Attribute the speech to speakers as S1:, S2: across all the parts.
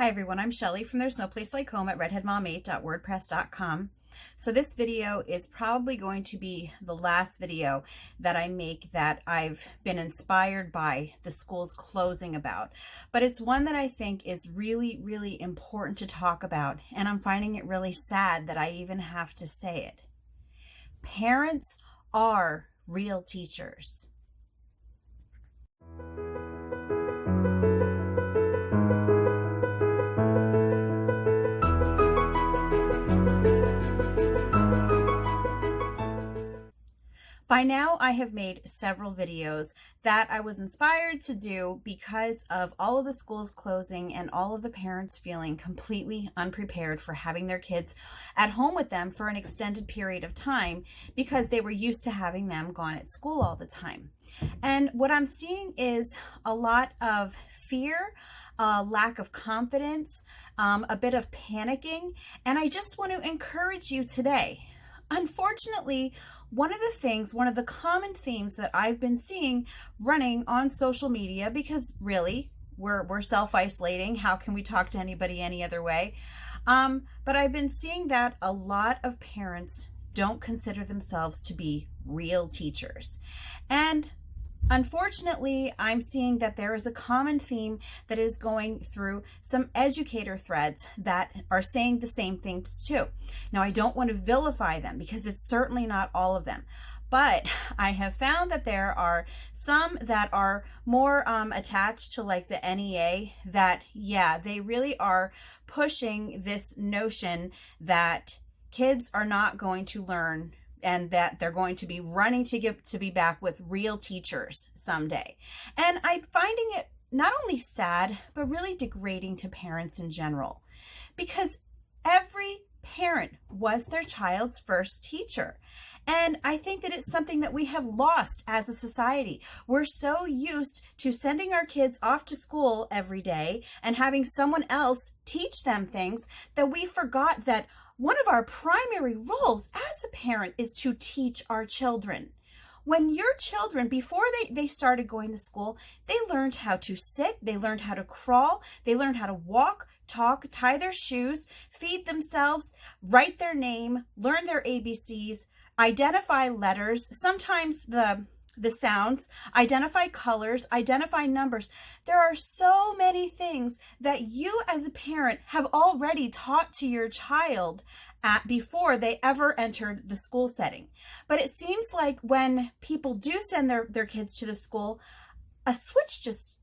S1: Hi everyone, I'm Shelly from There's No Place Like Home at redheadmom8.wordpress.com. So this video is probably going to be the last video that I make that I've been inspired by the schools closing about. But it's one that I think is really, really important to talk about, and I'm finding it really sad that I even have to say it. Parents are real teachers. By now, I have made several videos that I was inspired to do because of all of the schools closing and all of the parents feeling completely unprepared for having their kids at home with them for an extended period of time because they were used to having them gone at school all the time. And what I'm seeing is a lot of fear, a lack of confidence, a bit of panicking, and I just want to encourage you today. Unfortunately, one of the common themes that I've been seeing running on social media, because really, we're self-isolating. How can we talk to anybody any other way? But I've been seeing that a lot of parents don't consider themselves to be real teachers. And unfortunately, I'm seeing that there is a common theme that is going through some educator threads that are saying the same things too. Now, I don't want to vilify them because it's certainly not all of them, but I have found that there are some that are more attached to like the NEA that, yeah, they really are pushing this notion that kids are not going to learn and that they're going to be running to be back with real teachers someday. And I'm finding it not only sad, but really degrading to parents in general, because every parent was their child's first teacher. And I think that it's something that we have lost as a society. We're so used to sending our kids off to school every day and having someone else teach them things that we forgot that one of our primary roles as a parent is to teach our children. When your children, before they started going to school, they learned how to sit, they learned how to crawl, they learned how to walk, talk, tie their shoes, feed themselves, write their name, learn their ABCs, identify letters, sometimes the sounds, identify colors, identify numbers. There are so many things that you as a parent have already taught to your child before they ever entered the school setting. But it seems like when people do send their kids to the school, a switch just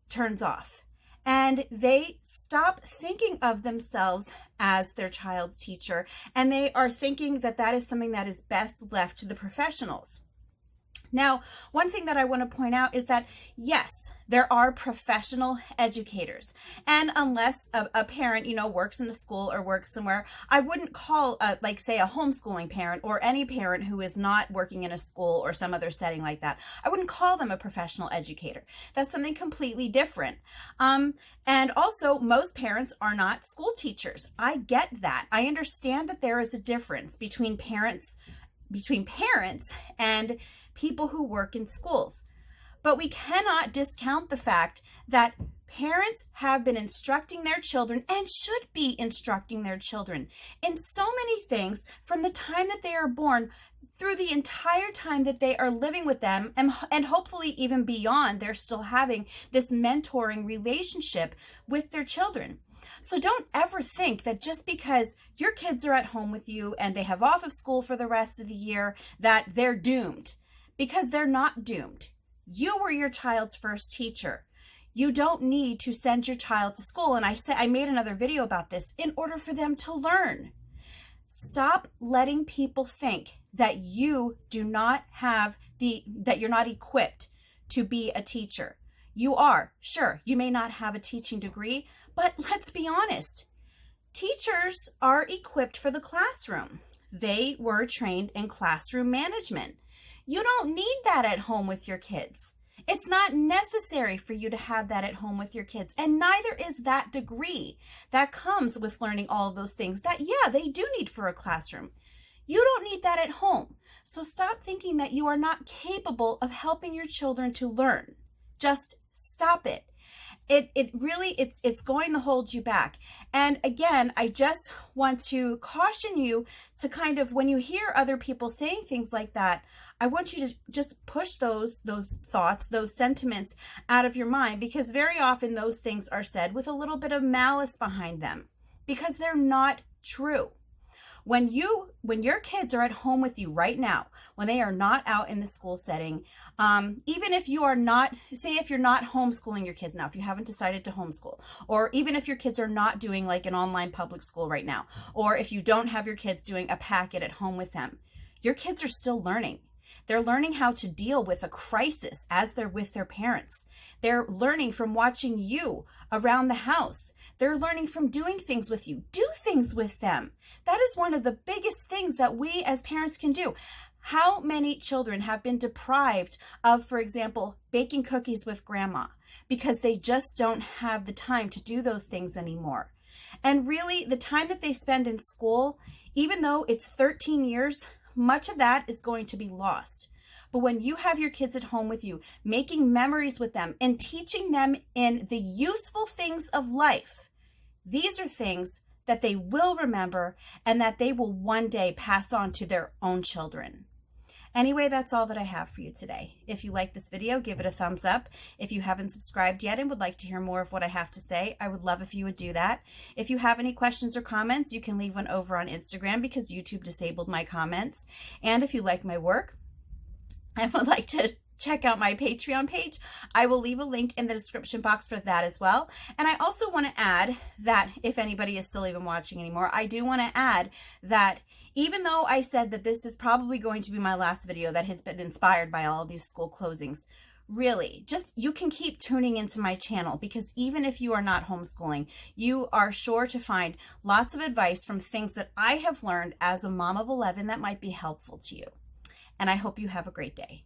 S1: turns off and they stop thinking of themselves as their child's teacher, and they are thinking that that is something that is best left to the professionals. Now, one thing that I want to point out is that, yes, there are professional educators. And unless a parent, works in a school or works somewhere, I wouldn't call, say, a homeschooling parent or any parent who is not working in a school or some other setting like that, I wouldn't call them a professional educator. That's something completely different. And also, most parents are not school teachers. I get that. I understand that there is a difference between parents and people who work in schools. But we cannot discount the fact that parents have been instructing their children and should be instructing their children in so many things from the time that they are born through the entire time that they are living with them, and hopefully even beyond, they're still having this mentoring relationship with their children. So don't ever think that just because your kids are at home with you and they have off of school for the rest of the year that they're doomed, because they're not doomed. You were your child's first teacher. You don't need to send your child to school. And I made another video about this in order for them to learn. Stop letting people think that you do not have that you're not equipped to be a teacher. You are. Sure, you may not have a teaching degree, but let's be honest. Teachers are equipped for the classroom. They were trained in classroom management. You don't need that at home with your kids. It's not necessary for you to have that at home with your kids. And neither is that degree that comes with learning all of those things that, yeah, they do need for a classroom. You don't need that at home. So stop thinking that you are not capable of helping your children to learn. Just stop it. it really, it's going to hold you back. And again, I just want to caution you to kind of, when you hear other people saying things like that, I want you to just push those thoughts, those sentiments out of your mind, because very often those things are said with a little bit of malice behind them, because they're not true. When your kids are at home with you right now, when they are not out in the school setting, even if you are not, say if you're not homeschooling your kids now, if you haven't decided to homeschool, or even if your kids are not doing like an online public school right now, or if you don't have your kids doing a packet at home with them, your kids are still learning. They're learning how to deal with a crisis as they're with their parents. They're learning from watching you around the house. They're learning from doing things with you. Do things with them. That is one of the biggest things that we as parents can do. How many children have been deprived of, for example, baking cookies with grandma because they just don't have the time to do those things anymore? And really, the time that they spend in school, even though it's 13 years, much of that is going to be lost. But when you have your kids at home with you, making memories with them and teaching them in the useful things of life, these are things that they will remember and that they will one day pass on to their own children. Anyway, that's all that I have for you today. If you like this video, give it a thumbs up. If you haven't subscribed yet and would like to hear more of what I have to say, I would love if you would do that. If you have any questions or comments, you can leave one over on Instagram because YouTube disabled my comments. And if you like my work and would like to check out my Patreon page, I will leave a link in the description box for that as well. And I also want to add that if anybody is still even watching anymore, I do want to add that even though I said that this is probably going to be my last video that has been inspired by all of these school closings, really, just you can keep tuning into my channel, because even if you are not homeschooling, you are sure to find lots of advice from things that I have learned as a mom of 11 that might be helpful to you. And I hope you have a great day.